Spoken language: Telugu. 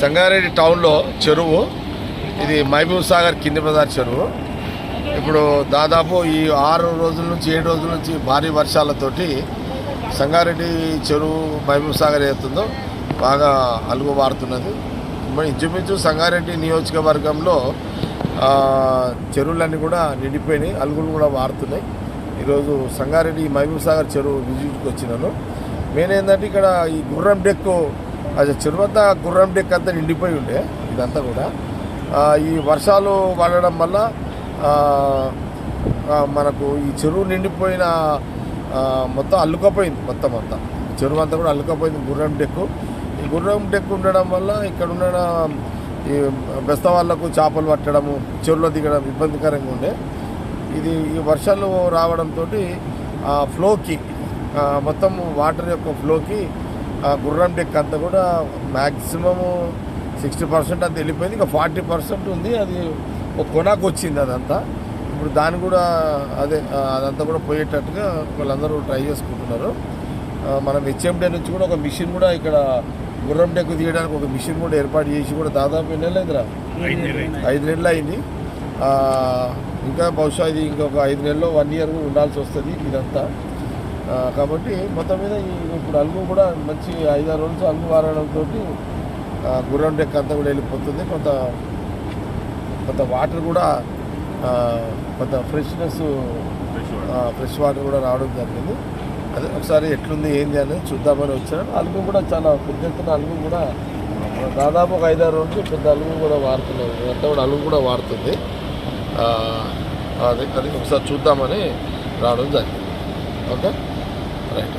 సంగారెడ్డి టౌన్లో చెరువు ఇది మహబూబ్ సాగర్ కింది బజార్ చెరువు. ఇప్పుడు దాదాపు ఈ 6 రోజుల నుంచి 7 రోజుల నుంచి భారీ వర్షాలతోటి సంగారెడ్డి చెరువు మహబూబ్ సాగర్ ఏతుందో బాగా అలుగు వారుతున్నది. ఇంచుమించు సంగారెడ్డి నియోజకవర్గంలో చెరువులన్నీ కూడా నిండిపోయినాయి, అలుగులు కూడా వారుతున్నాయి. ఈరోజు సంగారెడ్డి మహబూబ్ సాగర్ చెరువు విజిట్కి వచ్చినాను. మెయిన్ ఏంటంటే ఇక్కడ ఈ గుర్రం డెక్కు అది చెరువు అంతా గుర్రం డెక్ అంతా నిండిపోయి ఉండే. ఇదంతా కూడా ఈ వర్షాలు పడడం వల్ల మనకు ఈ చెరువు నిండిపోయిన మొత్తం అల్లుకపోయింది. మొత్తం అంతా చెరువు అంతా కూడా అల్లుకపోయింది గుర్రం డెక్కు. ఈ గుర్రం డెక్కు ఉండడం వల్ల ఇక్కడ ఉన్న ఈ బెస్త వాళ్ళకు చేపలు పట్టడము, చెరువులో దిగడం ఇబ్బందికరంగా ఉండే. ఇది ఈ వర్షాలు రావడంతో ఫ్లోకి మొత్తం వాటర్ యొక్క ఫ్లోకి గుర్రం డెక్ అంతా కూడా మ్యాక్సిమము 60% అంతా వెళ్ళిపోయింది. ఇంకా 40% ఉంది, అది ఒక కొనాకు వచ్చింది అదంతా. ఇప్పుడు దాన్ని కూడా అదంతా కూడా పోయేటట్టుగా వాళ్ళందరూ ట్రై చేసుకుంటున్నారు. మనం హెచ్ఎండే నుంచి కూడా ఒక మిషన్ కూడా ఇక్కడ గుర్రం డెక్కు తీయడానికి ఒక మిషన్ కూడా ఏర్పాటు చేసి కూడా దాదాపు ఎన్ని నెలలు అయిందిరా? 5 నెలలు అయింది. ఇంకా బహుశా ఇది ఇంకొక 5 నెలల్లో 1 ఇయర్ ఉండాల్సి వస్తుంది ఇదంతా. కాబట్టి మొత్తం మీద ఇప్పుడు అలుగు కూడా మంచి 5-6 రోజులు అలుగు వారడంతో గుర్రం డెక్ అంతా కూడా వెళ్ళిపోతుంది. కొంత వాటర్ కూడా కొంత ఫ్రెష్ వాటర్ కూడా రావడం జరిగింది. అదే ఒకసారి ఎట్లుంది ఏంది అనేది చూద్దామని వచ్చాను. అలుగు కూడా చాలా పెద్ద ఎత్తున అలుగు కూడా దాదాపు ఒక 5-6 రోజులు పెద్ద అలుగు కూడా వాడుతున్నారు. అంతా కూడా అలుగు కూడా వాడుతుంది. అది ఒకసారి చూద్దామని రావడం జరిగింది. ఓకే.